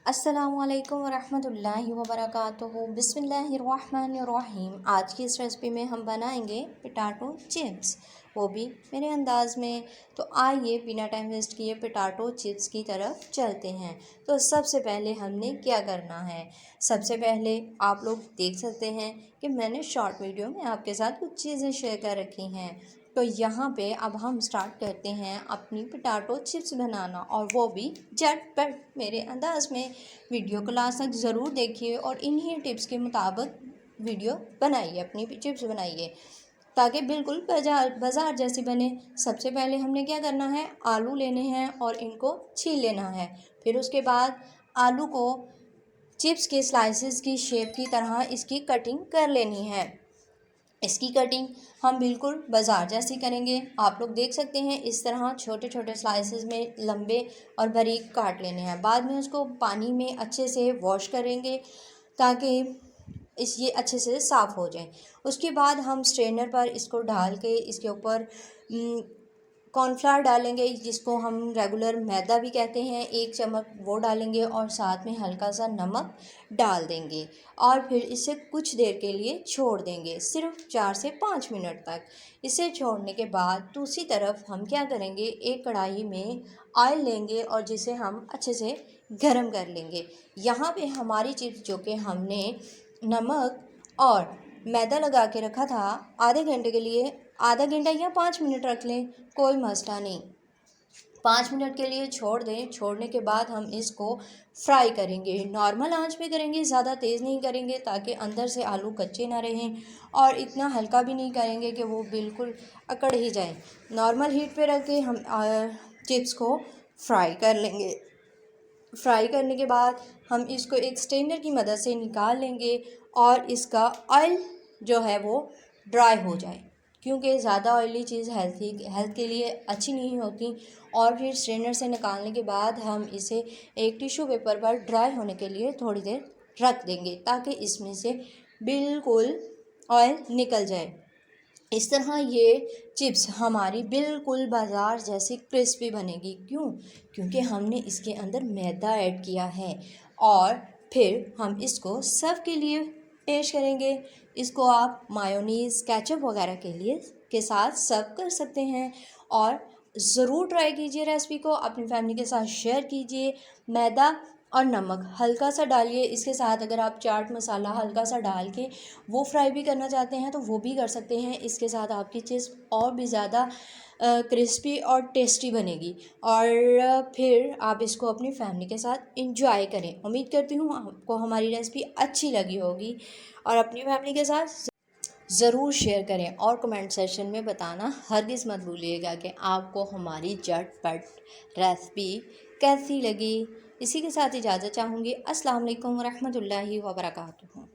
अस्सलामुअलैकुम वरहमतुल्लाहि वबरकातुहू। बिस्मिल्लाहिर्रहमानिर्रहीम। आज की इस रेसिपी में हम बनाएंगे पोटैटो चिप्स, वो भी मेरे अंदाज़ में। तो आइए बिना टाइम वेस्ट किए पोटैटो चिप्स की तरफ चलते हैं। तो सबसे पहले हमने क्या करना है, सबसे पहले आप लोग देख सकते हैं कि मैंने शॉर्ट वीडियो में आपके साथ कुछ चीज़ें शेयर कर रखी हैं। तो यहाँ पे अब हम स्टार्ट करते हैं अपनी पोटैटो चिप्स बनाना, और वो भी झटपट मेरे अंदाज़ में। वीडियो को लास्ट तक ज़रूर देखिए और इन्हीं टिप्स के मुताबिक वीडियो बनाइए, अपनी चिप्स बनाइए ताकि बिल्कुल बाज़ार जैसी बने। सबसे पहले हमने क्या करना है, आलू लेने हैं और इनको छील लेना है। फिर उसके बाद आलू को चिप्स के स्लाइसेस की शेप की तरह इसकी कटिंग कर लेनी है। इसकी कटिंग हम बिल्कुल बाज़ार जैसी करेंगे। आप लोग देख सकते हैं इस तरह छोटे छोटे स्लाइसेस में लंबे और बारीक काट लेने हैं। बाद में उसको पानी में अच्छे से वॉश करेंगे ताकि ये अच्छे से साफ़ हो जाए। उसके बाद हम स्ट्रेनर पर इसको डाल के इसके ऊपर कॉर्नफ्लावर डालेंगे, जिसको हम रेगुलर मैदा भी कहते हैं, 1 चम्मच वो डालेंगे और साथ में हल्का सा नमक डाल देंगे और फिर इसे कुछ देर के लिए छोड़ देंगे, सिर्फ 4 से 5 मिनट तक। इसे छोड़ने के बाद दूसरी तरफ हम क्या करेंगे, एक कढ़ाई में ऑयल लेंगे और जिसे हम अच्छे से गरम कर लेंगे। यहाँ पे हमारी चिप्स जो कि हमने नमक और मैदा लगा के रखा था आधे घंटे के लिए, आधा घंटा या 5 मिनट रख लें, कोई मसला नहीं। 5 मिनट के लिए छोड़ दें। छोड़ने के बाद हम इसको फ्राई करेंगे, नॉर्मल आंच पे करेंगे, ज़्यादा तेज़ नहीं करेंगे ताकि अंदर से आलू कच्चे ना रहें, और इतना हल्का भी नहीं करेंगे कि वो बिल्कुल अकड़ ही जाए। नॉर्मल हीट पे रख के हम चिप्स को फ्राई कर लेंगे। फ्राई करने के बाद हम इसको एक स्ट्रेनर की मदद से निकाल लेंगे और इसका ऑयल जो है वो ड्राई हो जाए, क्योंकि ज़्यादा ऑयली चीज़ हेल्थ के लिए अच्छी नहीं होती। और फिर स्ट्रेनर से निकालने के बाद हम इसे एक टिश्यू पेपर पर ड्राई होने के लिए थोड़ी देर रख देंगे ताकि इसमें से बिल्कुल ऑयल निकल जाए। इस तरह ये चिप्स हमारी बिल्कुल बाज़ार जैसी क्रिस्पी बनेगी। क्यों? क्योंकि हमने इसके अंदर मैदा ऐड किया है। और फिर हम इसको सर्व के लिए पेश करेंगे। इसको आप मायोनीज़, केचप वगैरह के साथ सर्व कर सकते हैं। और ज़रूर ट्राई कीजिए रेसिपी को, अपनी फैमिली के साथ शेयर कीजिए। मैदा और नमक हल्का सा डालिए इसके साथ। अगर आप चाट मसाला हल्का सा डाल के वो फ्राई भी करना चाहते हैं तो वो भी कर सकते हैं। इसके साथ आपकी चिप्स और भी ज़्यादा क्रिस्पी और टेस्टी बनेगी। और फिर आप इसको अपनी फैमिली के साथ इंजॉय करें। उम्मीद करती हूँ आपको हमारी रेसिपी अच्छी लगी होगी, और अपनी फैमिली के साथ ज़रूर शेयर करें और कमेंट सेक्शन में बताना हरगिज़ मत भूलिएगा कि आपको हमारी झटपट रेसिपी कैसी लगी। इसी के साथ इजाज़त चाहूँगी। अस्सलाम वालेकुम रहमतुल्लाहि व बरकातुहू।